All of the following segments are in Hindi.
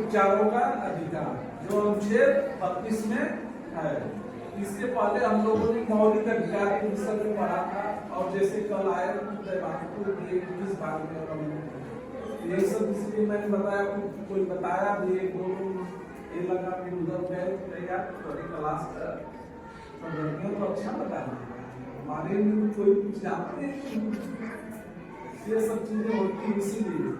उपचारों का अधिकार जो अनुच्छेद 32 में है। इसके पहले हम लोगों ने मौलिक अधिकार के विषय में पढ़ा था, और जैसे कल आए किस बारे में यही सब, इसलिए मैंने बताया, कोई बताया भी एक दो ये लगा कि उधर गए यार क्लास तो अच्छा लगा, हमारे लिए कोई कुछ जानते हैं, ये सब चीजें होती है। इसीलिए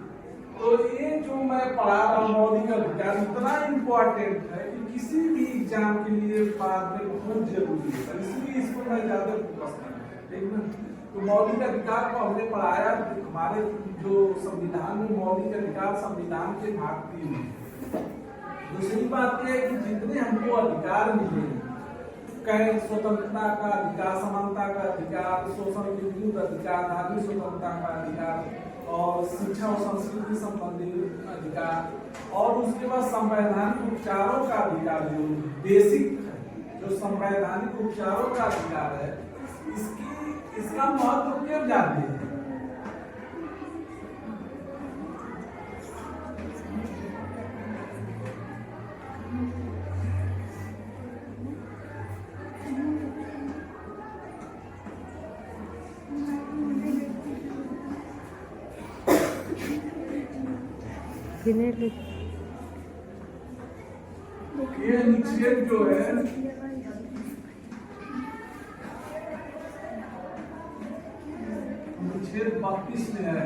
तो ये जो मैं पढ़ा रहा हूँ मौलिक अधिकार इतना इम्पोर्टेंट है कि किसी भी एग्जाम के लिए बाद में बहुत जरूरी है, इसलिए इसको मैं ज्यादा फोकस कर रहा हूँ, ठीक ना। तो मौलिक अधिकार को हमने पढ़ाया, हमारे जो संविधान में मौलिक अधिकार संविधान के भाग 3 है। दूसरी बात यह है कि जितने हमको अधिकार मिले, कहीं स्वतंत्रता का अधिकार, समानता का अधिकार, शोषण के विरुद्ध अधिकार, धार्मिक स्वतंत्रता का अधिकार और शिक्षा और संस्कृति संबंधी अधिकार, और उसके बाद संवैधानिक उपचारों का अधिकार जो बेसिक है, जो संवैधानिक उपचारों का अधिकार है, इसका महत्व क्यों जानते हैं? ये अनुच्छेद जो है अनुच्छेद 32 में है।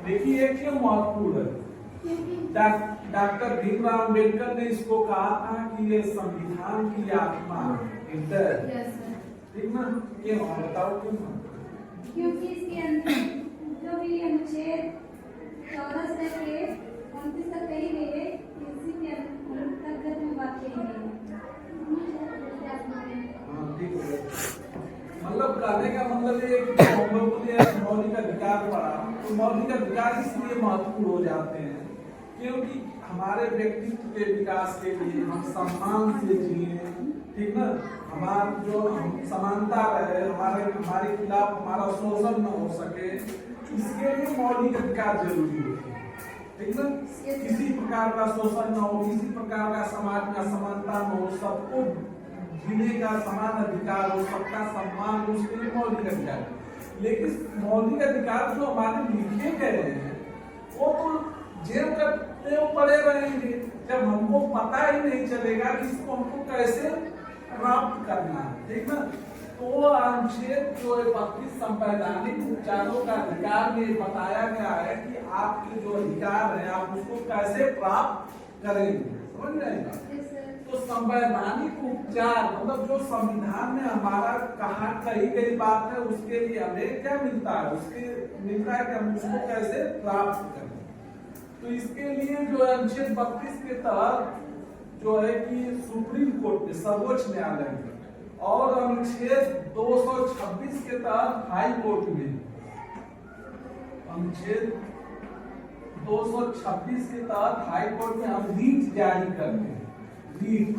देखिए ये क्यों महत्वपूर्ण है? डॉक्टर भीमराव अम्बेडकर ने इसको कहा था कि ये संविधान की आत्मा है, ठीक ना। क्यों बताओ क्यों? क्योंकि इसके अंदर जो भी अनुच्छेद 14 से 29 तक कही गई है, इसी के अंतर्गत में बात कही गई है। मतलब कहने का मतलब ये कि हम लोगों ने मौलिक अधिकार पढ़ा, तो मौलिक अधिकार इसलिए महत्वपूर्ण हो जाते हैं क्योंकि हमारे व्यक्तित्व के विकास के लिए हम सम्मान से जिए, ठीक ना। हमारा जो समानता रहे, हमारे खिलाफ हमारा शोषण न हो सके, इसके लिए मौलिक अधिकार जरूरी होते हैं, ठीक ना। किसी प्रकार का शोषण न हो, किसी प्रकार का समाज में असमानता न हो, सबको जीने का समान अधिकार हो, सबका सम्मान हो, उसके लिए मौलिक अधिकार। लेकिन मौलिक अधिकार जो हमारे लिखे गए हैं वो तो जेल करते पड़े रहेंगे, जब हमको पता ही नहीं चलेगा कि इसको हमको कैसे प्राप्त करना है, ठीक ना। तो अनुच्छेद जो 32 संवैधानिक उपचारों का अधिकार में बताया गया है कि आपके जो अधिकार है आप उसको कैसे प्राप्त करेंगे, समझ जाएगा। तो संवैधानिक उपचार मतलब जो संविधान में हमारा कही गई बात है, उसके लिए हमें क्या मिलता है, उसके मिलता है कि हम उसको कैसे प्राप्त करें। तो इसके लिए जो अनुच्छेद 32 के तहत जो है कि सुप्रीम कोर्ट में, सर्वोच्च न्यायालय में, और अनुच्छेद 226 के तहत हाई कोर्ट में, अनुच्छेद 226 के तहत हाई कोर्ट में हम रीट जारी करते हैं। रीट,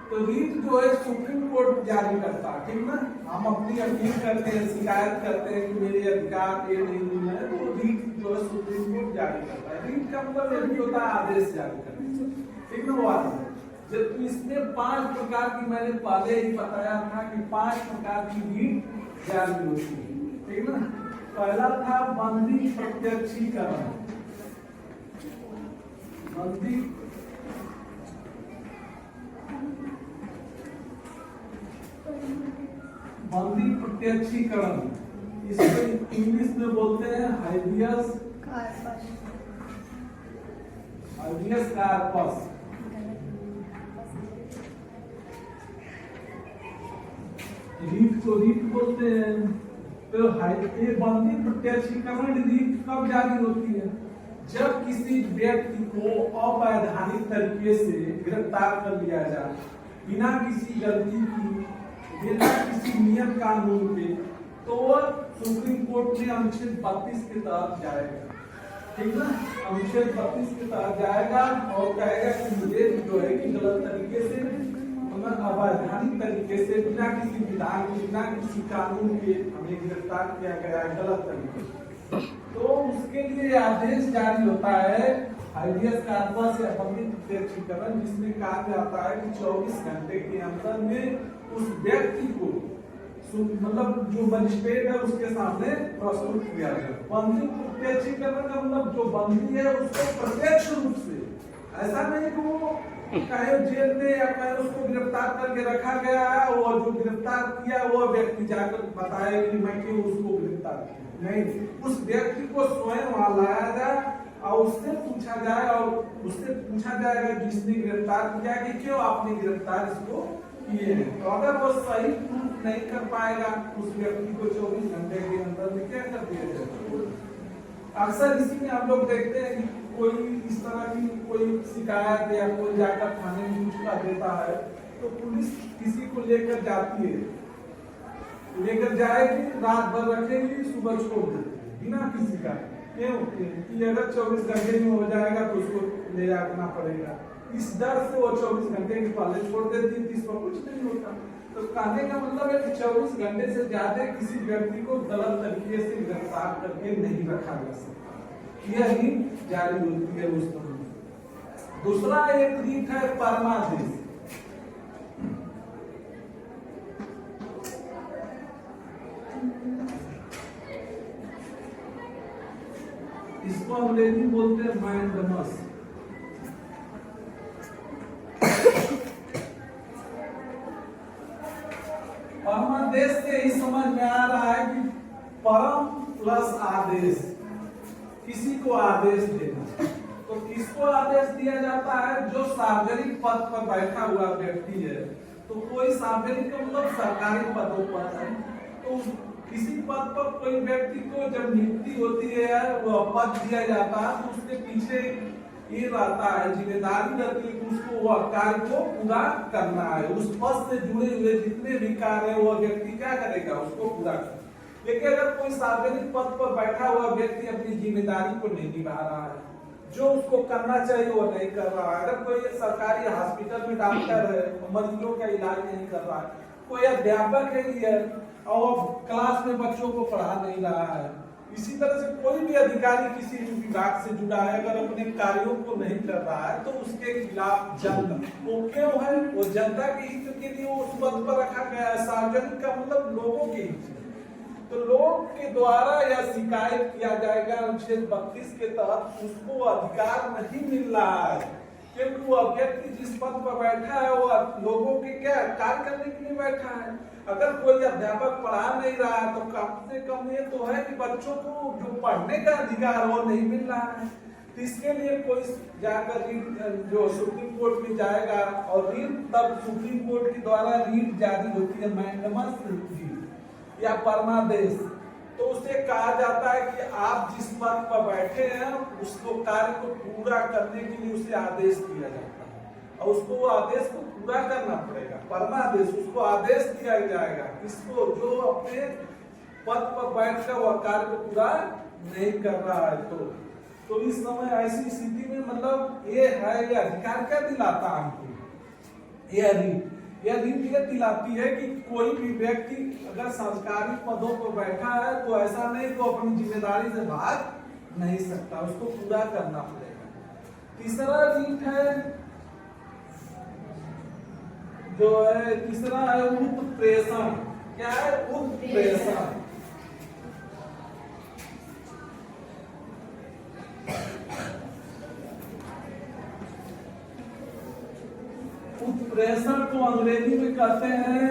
तो रीट जो है सुप्रीम कोर्ट जारी करता है, ठीक ना। हम अपनी अपील करते हैं, शिकायत करते हैं कि मेरे अधिकार ये नहीं मिल रहे, तो रीट जो है सुप्रीम कोर्ट जारी करता है। रीट का मतलब ये भी होता है आदेश जारी करना, ठीक ना। वो आदेश जब इसमें 5 प्रकार की, मैंने पहले ही बताया था कि 5 प्रकार की रीट जारी होती है, ठीक ना। पहला था बंदी प्रत्यक्षीकरण, बंदी प्रत्यक्षीकरण, इसको इंग्लिश में बोलते हैं हाइबियस कार्पस। रीट को रीट बोलते हैं। तो ये बंदी प्रत्यक्षीकरण रीट कब जारी होती है? जब किसी व्यक्ति को अवैधानिक तरीके से गिरफ्तार कर लिया जाए, बिना किसी गलती की, बिना किसी नियम कानून के, तो सुप्रीम कोर्ट में अनुच्छेद 32 के तहत जाएगा, ठीक ना। अनुच्छेद 32 के तहत जाएगा और कहेगा कि मुझे जो है कि गलत तरीके से, अवैधानिक तरीके से, बिना किसी विधान के, बिना किसी कानून के हमें गिरफ्तार किया गया है, गलत तरीके से। तो उसके लिए आदेश जारी होता है हाइडियस कार्पस या अपंडिक प्रत्यक्षीकरण, जिसमें कहा जाता है कि 24 घंटे के अंदर में उस व्यक्ति को मतलब जो मजिस्ट्रेट है उसके सामने प्रस्तुत किया जाए। अपंडिक प्रत्यक्षीकरण का मतलब जो बंदी है उसको प्रत्यक्ष रूप से, ऐसा नहीं कि वो कहीं जेल में या कहीं उसको गिरफ्तार करके रखा गया है और जो गिरफ्तार किया वो व्यक्ति जाकर बताए कि मैं क्यों उसको गिरफ्तार किया, नहीं, उस व्यक्ति को स्वयं वहां लाया जाए और उससे पूछा जाए और उससे पूछा जाएगा जिसने गिरफ्तार किया कि क्यों आपने गिरफ्तार इसको किए हैं। तो अगर वो सही प्रूफ नहीं कर पाएगा उस व्यक्ति को 24 घंटे के अंदर में क्या कर दिया जाएगा। अक्सर इसी में हम लोग देखते हैं कि कोई इस तरह की कोई शिकायत या कोई जाकर थाने में कुछ कर देता है तो पुलिस किसी को लेकर जाती है, लेकर जाएगी, रात भर रखेगी, सुबह छोड़ देती है बिना किसी का, क्यों कि अगर 24 घंटे में हो जाएगा तो उसको ले जाना पड़ेगा। इस डर से वो 24 घंटे के पहले छोड़ देती है, इस पर कुछ नहीं होता। तो कहने का मतलब है कि 24 घंटे से ज्यादा किसी व्यक्ति को गलत तरीके से गिरफ्तार करके नहीं रखा जा सकता, यह रीट जारी होती है उस पर। दूसरा एक रीट है परमादेश। इसको अंग्रेजी बोलते हैं मैंडमस। परमादेश से ही समझ में आ रहा है कि परम प्लस आदेश, किसी को आदेश देना। तो किसको आदेश दिया जाता है? जो सार्वजनिक पद पर बैठा हुआ व्यक्ति है। तो कोई सार्वजनिक का मतलब सरकारी पदों पर है, तो किसी पद पर कोई व्यक्ति को जब नियुक्ति होती है वो पद दिया जाता है तो उसके पीछे ये रहता है, जिम्मेदारी रहती है कि उसको वह कार्य को पूरा करना है। उस पद से जुड़े हुए जितने भी कार्य है वह व्यक्ति क्या करेगा, उसको पूरा करेगा। लेकिन अगर कोई सार्वजनिक पद पर बैठा हुआ व्यक्ति अपनी जिम्मेदारी को नहीं निभा रहा है, जो उसको करना चाहिए वो नहीं कर रहा है, अगर कोई सरकारी हॉस्पिटल में डॉक्टर है मरीजों का इलाज नहीं कर रहा है, कोई अध्यापक है और क्लास में बच्चों को पढ़ा नहीं रहा है, इसी तरह से कोई भी अधिकारी किसी विभाग से जुड़ा है अगर अपने कार्यों को नहीं कर रहा है तो उसके खिलाफ जनता, वो क्यों है, वो जनता के हित के लिए उस पद पर रखा गया है। सार्वजनिक का मतलब लोगों के हित, तो लोग के द्वारा यह शिकायत किया जाएगा अनुच्छेद 32 के तहत उसको अधिकार नहीं मिल रहा है, क्योंकि वो व्यक्ति जिस पद पर बैठा है वो लोगों के क्या कार्य करने के लिए बैठा है। अगर कोई अध्यापक पढ़ा नहीं रहा है तो कम से कम ये तो है कि बच्चों को जो पढ़ने का अधिकार वो नहीं मिल रहा है। तो इसके लिए कोई जाकर जो सुप्रीम कोर्ट में जाएगा और रीट तब सुप्रीम कोर्ट के द्वारा रीट जारी होती है मैंडमस रीट या परमादेश। तो उसे कहा जाता है कि आप जिस पद पर बैठे हैं उसको कार्य को पूरा करने के लिए उसे आदेश दिया जाता है और उसको वो आदेश को पूरा करना पड़ेगा। परमादेश, उसको आदेश दिया जाएगा किसको, जो अपने पद पर बैठकर वह कार्य को पूरा नहीं कर रहा है। तो इस समय ऐसी स्थिति में मतलब ये है, ये अधिकार क्या दिलाता है हमको, यह रीट ये दिलाती है कि कोई भी व्यक्ति अगर सरकारी पदों पर बैठा है तो ऐसा नहीं तो अपनी जिम्मेदारी से भाग नहीं सकता, उसको पूरा करना पड़ेगा। तीसरा रीट है जो है, तीसरा है उत्प्रेषण। क्या है? उत्प्रेषण। उत्प्रेषण को अंग्रेजी में कहते हैं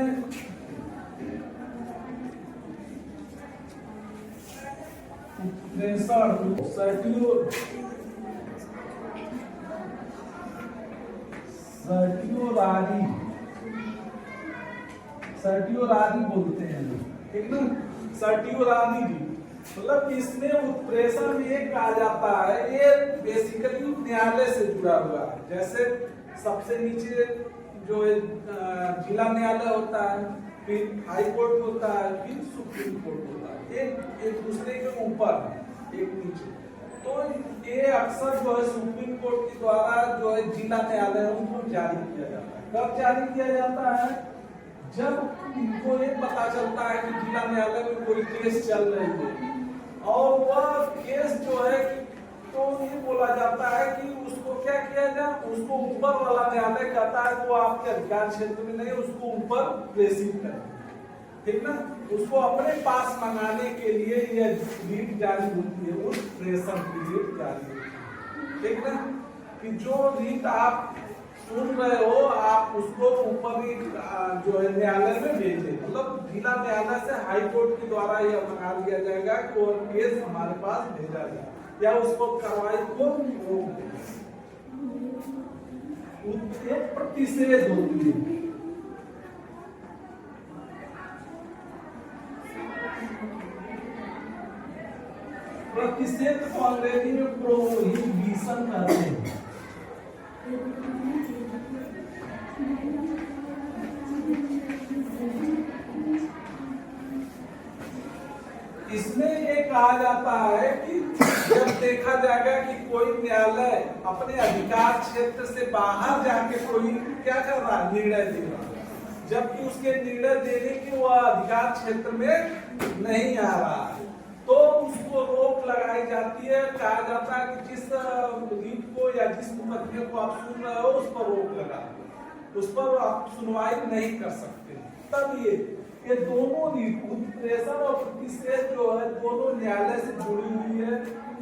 उत्प्रेषण, सर्टियोरारी बोलते हैं, ठीक ना, सर्टियोरारी भी मतलब कि इसमें उत्प्रेषण ये कहा जाता है, ये बेसिकली न्यायालय से जुड़ा हुआ है। जैसे सबसे नीचे जो जिला न्यायालय होता है, फिर हाई कोर्ट होता है, फिर सुप्रीम कोर्ट होता है, एक दूसरे के ऊपर एक नीचे। तो ये अक्सर जो है सुप्रीम कोर्ट के द्वारा जो है जिला न्यायालय उनको जारी किया जाता है। कब जारी किया जाता है? जब इनको ये पता चलता है कि जिला न्यायालय में कोई केस चल रही है और वह केस जो है तो ये बोला जाता है कि उसको क्या किया जाए, उसको ऊपर वाला न्यायालय कहता है वो आपके अधिकार क्षेत्र में नहीं, उसको ऊपर प्रेषित करें, ठीक ना। उसको अपने पास मंगाने के लिए यह रीट जारी होती है, उस प्रेषण की रीट जारी होती है, ठीक ना। कि जो रीट आप सुन रहे हो आप उसको ऊपर जो है न्यायालय में भेजे, मतलब जिला न्यायालय से हाई कोर्ट के द्वारा यह मंगा लिया जाएगा कि वो केस हमारे पास भेजा जाए या उसको कार्रवाई को प्रतिषेध होती है। प्रतिषेध को अंग्रेजी में प्रोहिबिशन कहते हैं। इसमें ये कहा जाता है कि जब देखा जाएगा कि कोई न्यायालय अपने अधिकार क्षेत्र से बाहर जाके कोई क्या कर रहा है, निर्णय दे रहा है, जबकि उसके निर्णय देने की वह अधिकार क्षेत्र में नहीं आ रहा है, तो उसको रोक लगाई जाती है। कहा जाता है कि जिस रीट को या जिस मुकदमे को आप सुन रहे हो उस पर रोक लगा, उस पर आप सुनवाई नहीं कर सकते। तब ये दोनों रीट उत्प्रेषण और प्रतिषेध जो है दोनों न्यायालय से जुड़ी हुई है।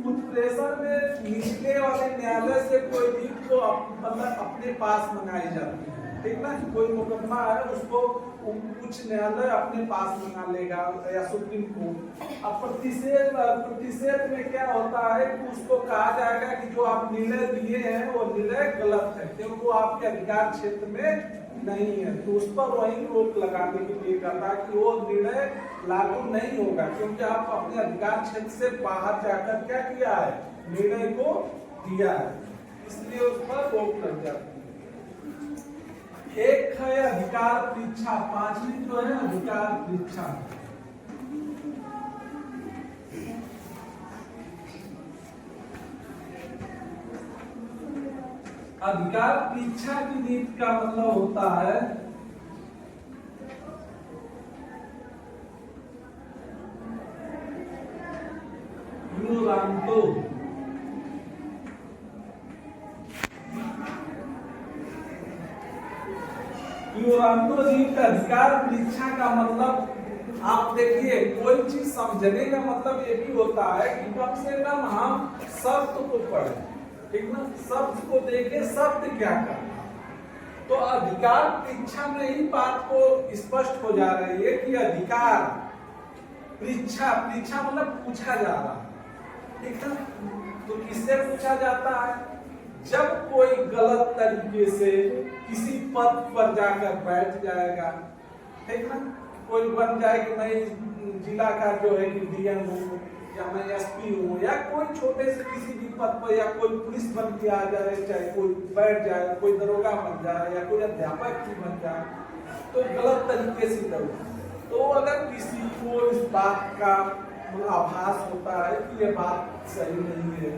उत्प्रेषण में निचले वाले न्यायालय से कोई रीट को मतलब अपने पास मंगाई जाती है, ठीक ना। कोई मुकदमा है उसको उच्च न्यायालय अपने पास मंगा लेगा या सुप्रीम कोर्ट। अब प्रतिषेध में क्या होता है कि उसको कहा जाएगा कि जो आप निर्णय दिए हैं वो निर्णय गलत है, क्योंकि वो आपके अधिकार क्षेत्र में नहीं है, तो उस पर वही रोक लगाने के लिए कहता है कि वो निर्णय लागू नहीं होगा, क्योंकि आप अपने अधिकार क्षेत्र से बाहर जाकर क्या किया है, निर्णय को दिया है, इसलिए उस पर रोक लग जाती है। एक है अधिकार परीक्षा, पांचवी जो है अधिकार परीक्षा। अधिकार परीक्षा की नीति का मतलब होता है अधिकार परीक्षा का मतलब आप देखिए, कोई चीज समझने का मतलब ये भी होता है कि कम से कम हम शब्द को पढ़ें, ठीक ना, शब्द को देखें, शब्द क्या करना। तो अधिकार परीक्षा में ही बात को स्पष्ट हो जा रही है कि अधिकार परीक्षा, परीक्षा मतलब पूछा जा रहा है, ठीक ना। तो किससे पूछा जाता है, जब कोई गलत तरीके से किसी पद पर जाकर बैठ जाएगा, ठीक ना, कोई बन जाए कि मैं जिला का जो है कि डीएम हूँ या मैं एसपी हूँ या कोई छोटे से किसी भी पद पर, या कोई पुलिस बन के आ जाए, चाहे कोई बैठ जाए, कोई दरोगा बन जाए या कोई अध्यापक भी बन जाए, तो गलत तरीके से करो। तो अगर किसी को इस बात का आभास होता है कि यह बात सही नहीं है,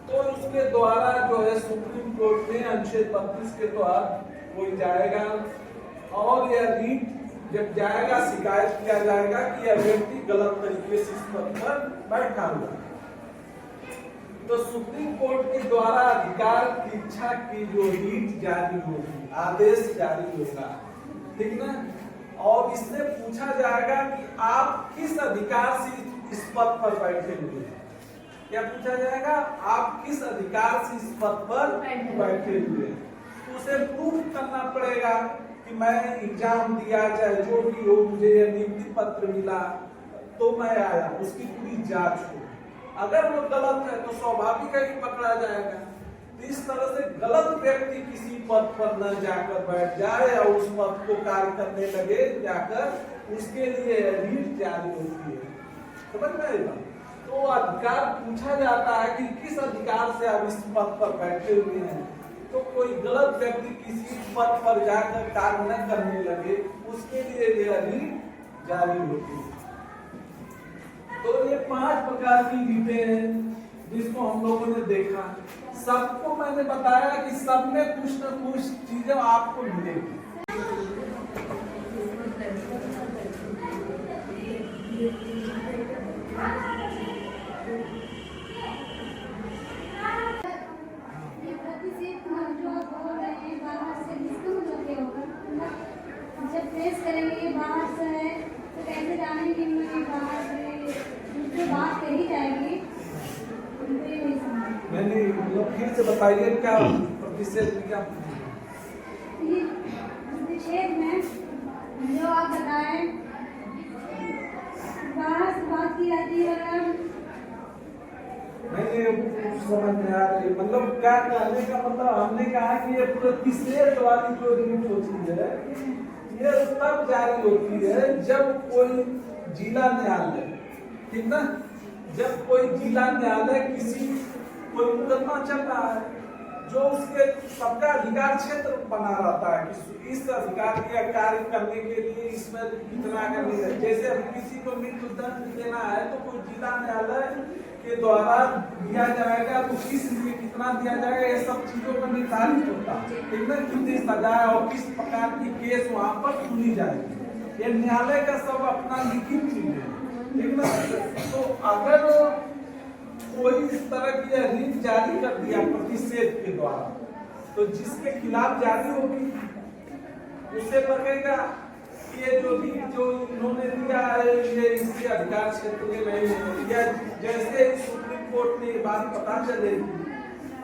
तो उसके द्वारा जो है सुप्रीम कोर्ट में अनुच्छेद 32 के द्वारा कोई जाएगा और यह रीट जब जाएगा शिकायत किया जाएगा कि यह व्यक्ति गलत तरीके से इस पद पर बैठा हुआ है, तो सुप्रीम कोर्ट के द्वारा अधिकार परीक्षा की जो रीट जारी होगी, आदेश जारी होगा, ठीक ना। और इससे पूछा जाएगा कि आप किस अधिकार से इस पद पर बैठे हुए हैं, क्या पूछा जाएगा, आप किस अधिकार से इस पद पर बैठे हुए हैं। तो उसे प्रूव करना पड़ेगा कि मैं एग्जाम दिया, चाहे जो भी हो, मुझे यह नियुक्ति पत्र मिला तो मैं आया, उसकी पूरी जांच हो। अगर वो गलत है तो स्वाभाविक है कि पकड़ा जाएगा। तो इस तरह से गलत व्यक्ति किसी पद पर न जाकर बैठ जाए या उस पद को कार्य करने लगे जाकर, उसके लिए रीट जारी होती है, समझ में आएगा। तो अधिकार पूछा जाता है कि किस अधिकार से आप इस पद पर बैठे हुए हैं, तो कोई गलत व्यक्ति किसी पद पर जाकर कार्य न करने लगे, उसके लिए यह रीट जारी होती है। तो ये 5 प्रकार की रीटें हैं जिसको हम लोगों ने देखा। सबको मैंने बताया कि सब में कुछ न कुछ चीजें आपको मिलेगी। फिर से बताइए क्या प्रतिषेध में क्या ये प्रतिषेध में जो आप बताएं बाहर से बात की जाती है और नहीं समझ में आ रही मतलब क्या कहने का मतलब हमने कहा कि ये प्रतिषेध वाली जो रीत होती है ये तब जारी होती है जब कोई जिला न्यायालय ठीक ना जब कोई जिला न्यायालय किसी कोई मुकदमा चल रहा है जो उसके सबका अधिकार क्षेत्र बना रहता है कि इस अधिकार का कार्य करने के लिए इसमें कितना करनी है जैसे अभी किसी को मृत्यु दंड देना है तो कोई जिला न्यायालय के द्वारा दिया जाएगा तो किस लिए कितना दिया जाएगा ये सब चीजों का निर्धारित होता है ठीक ना कितनी सजा और किस प्रकार की केस वहाँ पर सुनी जाएगी ये न्यायालय का सब अपना लिखित चीज है ठीक ना तो अगर कोई इस तरह की रीत जारी कर दिया प्रतिषेध के द्वारा तो जिसके खिलाफ जारी होगी उससे लगेगा ये जो रीत जो इन्होंने दिया है ये इसके अधिकार क्षेत्र में नहीं है या जैसे सुप्रीम कोर्ट में ये बात पता चलेगी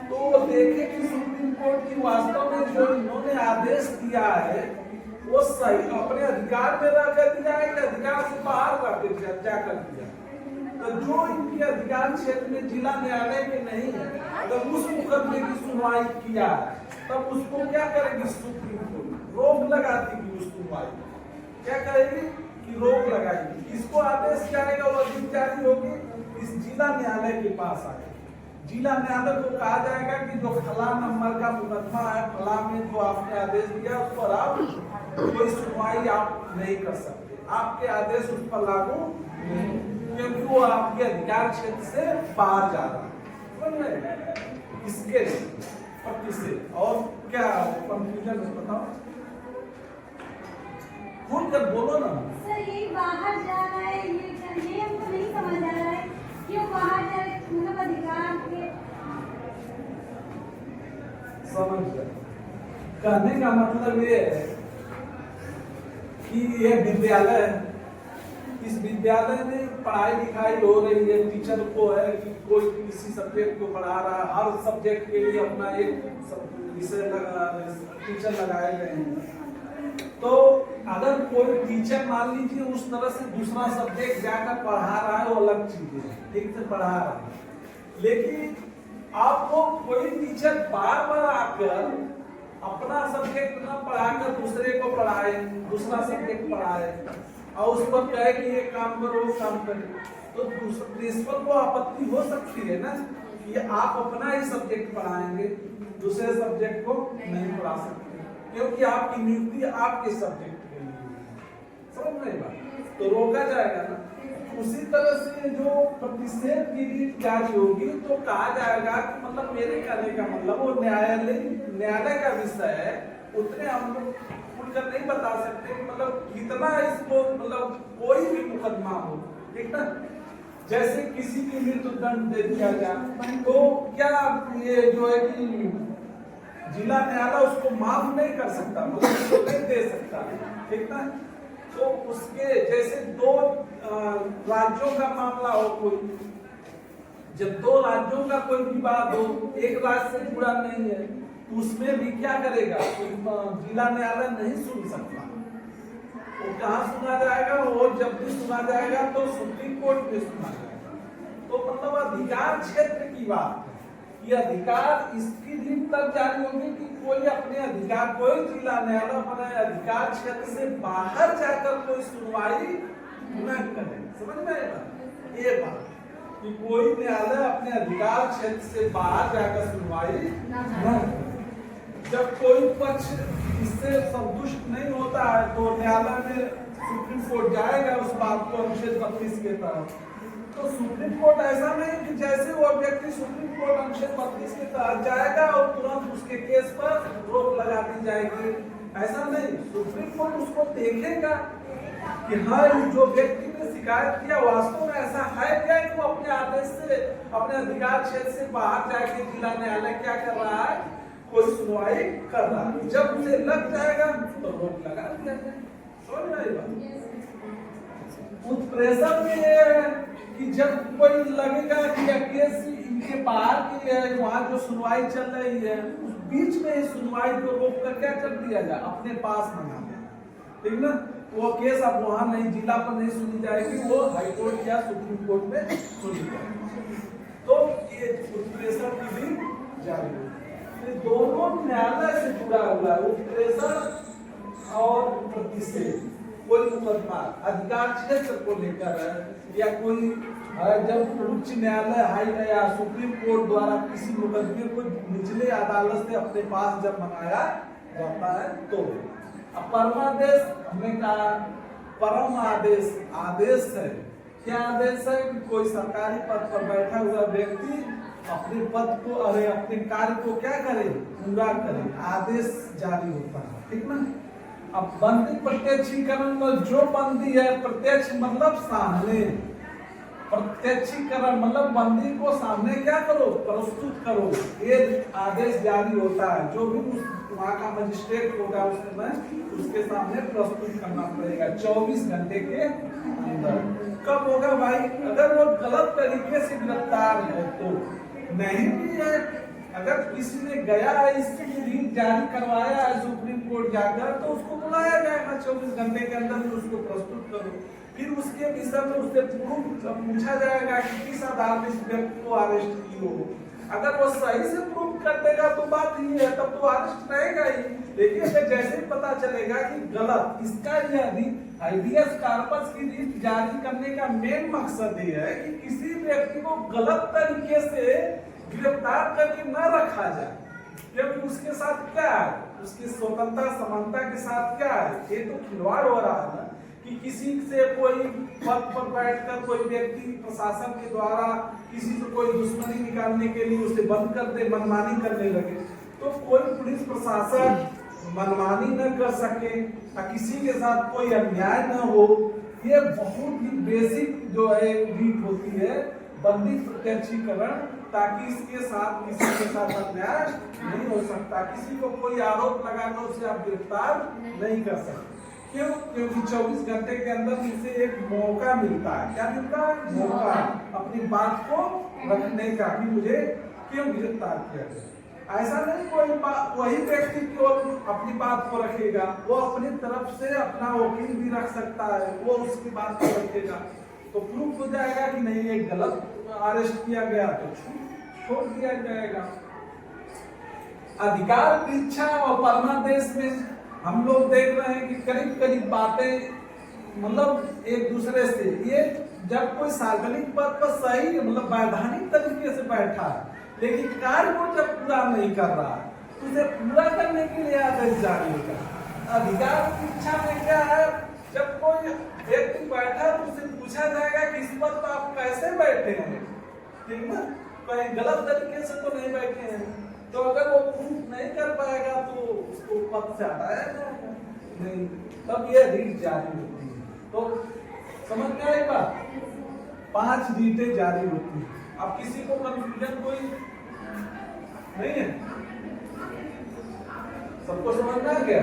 तो देखे कि सुप्रीम कोर्ट की वास्तव में जो इन्होंने आदेश दिया है वो सही अपने अधिकार में रहकर दिया है कि अधिकार से बाहर जाकर दिया तो जो इनके अधिकार क्षेत्र में जिला न्यायालय के नहीं है अगर उस मुकदमे की सुनवाई किया तब उसको क्या करेगी सुप्रीम कोर्ट रोक लगाती उस सुनवाई क्या करेगी कि रोक लगाएगी किसको आदेश जाएगा वो अधिक जारी होगी इस जिला न्यायालय के पास आएगा जिला न्यायालय को कहा जाएगा कि जो फला नंबर का मुकदमा है फला में जो आपने आदेश दिया उस पर आप कोई सुनवाई आप नहीं कर सकते आपके आदेश उस पर लागू नहीं क्योंकि वो आपके अधिकार क्षेत्र से बाहर जा रहा है इसके प्रतिषेध और क्या कंफ्यूजन बताओ खुद कर बोलो ना सर ये बाहर जा रहा है ये हमको नहीं समझ आ रहा है क्यों बाहर जा रहा है मतलब अधिकार के समझ गए कहने का मतलब ये है कि ये विद्यालय है इस विद्यालय में पढ़ाई लिखाई हो रही है टीचर को है कि कोई किसी सब्जेक्ट को पढ़ा रहा है हर सब्जेक्ट के लिए अपना एक विषय टीचर लगाए गए हैं तो अगर कोई टीचर मान लीजिए उस तरह से दूसरा सब्जेक्ट जाकर पढ़ा रहा है वो अलग चीज है ठीक से पढ़ा रहा है लेकिन आपको कोई टीचर बार बार आकर अपना सब्जेक्ट न पढ़ाकर दूसरे को पढ़ाए दूसरा सब्जेक्ट पढ़ाए और उस पर कहे कि ये काम करो वो काम करे तो प्रिंसिपल को आपत्ति हो सकती है ना कि आप अपना ही सब्जेक्ट पढ़ाएंगे दूसरे सब्जेक्ट को नहीं पढ़ा सकते क्योंकि आपकी नियुक्ति आपके सब्जेक्ट के लिए समझ रहे बात तो रोका जाएगा ना उसी तरह से जो प्रतिषेध की रीत जारी होगी तो कहा जाएगा कि मतलब मेरे कहने का मतलब वो न्यायालय का विषय है उतने हम लोग खुलकर नहीं बता सकते मतलब कितना इसको मतलब कोई भी मुकदमा हो ठीक ना जैसे किसी की मृत्यु दंड दे दिया जाए तो क्या ये जो है कि जिला न्यायालय उसको माफ नहीं कर सकता मतलब उसको नहीं दे सकता ठीक ना तो उसके जैसे दो राज्यों का मामला हो कोई जब दो राज्यों का कोई विवाद हो एक राज्य से जुड़ा नहीं है तो उसमें भी क्या करेगा जिला न्यायालय नहीं सुन सकता वो कहाँ सुना जाएगा वो जब भी सुना जाएगा तो सुप्रीम कोर्ट में सुना जाएगा तो मतलब अधिकार क्षेत्र की बात है ये अधिकार इसकी रीत तक जारी होगी कि कोई अपने अधिकार कोई जिला न्यायालय अपने अधिकार क्षेत्र से बाहर जाकर कोई सुनवाई न करे समझ में आएगा ये बात कि कोई न्यायालय अपने अधिकार क्षेत्र से बाहर जाकर सुनवाई न करे जब कोई पक्ष इससे संतुष्ट नहीं होता है तो न्यायालय में सुप्रीम कोर्ट जाएगा उस बात को अनुच्छेद 32 के तहत तो सुप्रीम कोर्ट ऐसा नहीं कि जैसे वो व्यक्ति सुप्रीम कोर्ट अनुच्छेद 32 के तहत जाएगा और तुरंत उसके केस पर रोक लगा दी जाएगी ऐसा नहीं सुप्रीम कोर्ट उसको देखेगा कि हाँ जो व्यक्ति ने शिकायत किया वास्तव में ऐसा है क्या कि वो अपने आदेश से अपने अधिकार क्षेत्र से बाहर जाके जिला न्यायालय क्या कर रहा है कोई सुनवाई कर रहा है जब उसे लग जाएगा तो रोक लगा दिया जाए समझ में आई बात उत्प्रेषण में ये है कि जब कोई लगेगा कि केस के बाहर की है, वहाँ जो सुनवाई चल रही है उस बीच में इस सुनवाई को रोक कर क्या कर दिया जाए, अपने पास मंगा देना, ठीक ना। वो केस अब वहाँ नहीं, जिला पर नहीं सुनी जाएगी, वो हाई कोर्ट या सुप्रीम कोर्ट में सुनी जाएगी। तो ये उत्प्रेषण की भी जारी होगी। तो दोनों न्यायालय से जुड़ा हुआ है, उत्प्रेषण और प्रतिषेध। कोई मुकदमा अधिकार क्षेत्र को लेकर है या कोई जब उच्च न्यायालय, हाई या सुप्रीम कोर्ट द्वारा किसी मुकदमे को निचले अदालत से अपने पास जब मंगाया जाता है तो अब परमादेश, हमने कहा परम आदेश आदेश है। क्या आदेश है कि कोई सरकारी पद पर बैठा हुआ व्यक्ति अपने पद को, अरे अपने कार्य को क्या करे, पूरा करे, आदेश जारी होता है, ठीक ना। अब बंदी प्रत्यक्षीकरण में जो बंदी है, प्रत्यक्ष मतलब सामने, प्रत्यक्षीकरण मतलब बंदी को सामने क्या करो, प्रस्तुत करो, ये आदेश जारी होता है। जो भी वहाँ का मजिस्ट्रेट होगा उसके सामने प्रस्तुत करना पड़ेगा 24 घंटे के अंदर। कब होगा भाई, अगर वो गलत तरीके से गिरफ्तार है तो नहीं भी है, अगर किसी ने गया है, इसके रीट जारी करवाया है सुप्रीम कोर्ट जाकर, तो उसको बुलाया जाएगा 24 घंटे के अंदर, उसको प्रस्तुत करो। फिर उसके विषय में उससे पूछा जाएगा कि किस आधार पर इस व्यक्ति को अरेस्ट की हो। अगर वो सही से प्रूव कर देगा तो बात ही है, तब तो अरेस्ट रहेगा ही। लेकिन अगर जैसे ही पता चलेगा कि गलत, इसका यह हाइबियस कॉर्पस की रीट जारी करने का मेन मकसद ये है कि किसी व्यक्ति को गलत तरीके से गिरफ्तार करके न रखा जाए, क्योंकि उसके साथ क्या है, उसकी स्वतंत्रता समानता के साथ क्या है, ये तो खिलवाड़ हो रहा है ना। कि किसी से कोई पद पर बैठकर कोई व्यक्ति प्रशासन के द्वारा किसी से कोई दुश्मनी निकालने के लिए उसे बंद कर दे, मनमानी करने लगे, तो कोई पुलिस प्रशासन मनमानी न कर सके, किसी के साथ कोई अन्याय न हो। ये बहुत ही बेसिक जो है रीट होती है बंदी प्रत्यक्षीकरण, ताकि इसके साथ किसी के साथ अन्याय नहीं हो सकता, किसी को कोई आरोप लगाकर उसे आप गिरफ्तार नहीं कर सकते। क्यों? क्योंकि 24 घंटे के अंदर उसे एक मौका मिलता है। क्या मिलता है? मौका, अपनी बात को रखने का कि मुझे क्यों गिरफ्तार किया गया। ऐसा नहीं कोई वही व्यक्ति केवल अपनी बात को रखेगा, वो अपनी तरफ से अपना वकील भी रख सकता है, वो उसकी बात को रखेगा, तो प्रूफ हो जाएगा कि नहीं एक गलत अरेस्ट किया गया तो छोड़ दिया जाएगा। अधिकार परीक्षा और परमादेश में हम लोग देख रहे हैं कि करीब करीब बातें मतलब एक दूसरे से, ये जब कोई सार्वजनिक पद पर सही मतलब वैधानिक तरीके से बैठा है, लेकिन कार्य को जब पूरा नहीं कर रहा है तो उसे पूरा करने के लिए आदेश जारी होगा। अधिकार परीक्षा में क्या है, जब कोई व्यक्ति बैठा तो उसे पूछा जाएगा कि इस पद पर आप कैसे बैठे हैं, ठीक ना, कहीं गलत तरीके से तो नहीं बैठे हैं। तो अगर वो प्रूफ नहीं कर पाएगा तो उसको पद से हटाया जाएगा नहीं, तब ये रीट जारी होती है। तो समझ में आई बात, 5 रीटें जारी होती है। अब किसी को कंफ्यूजन कोई नहीं है, सबको समझ में आ गया?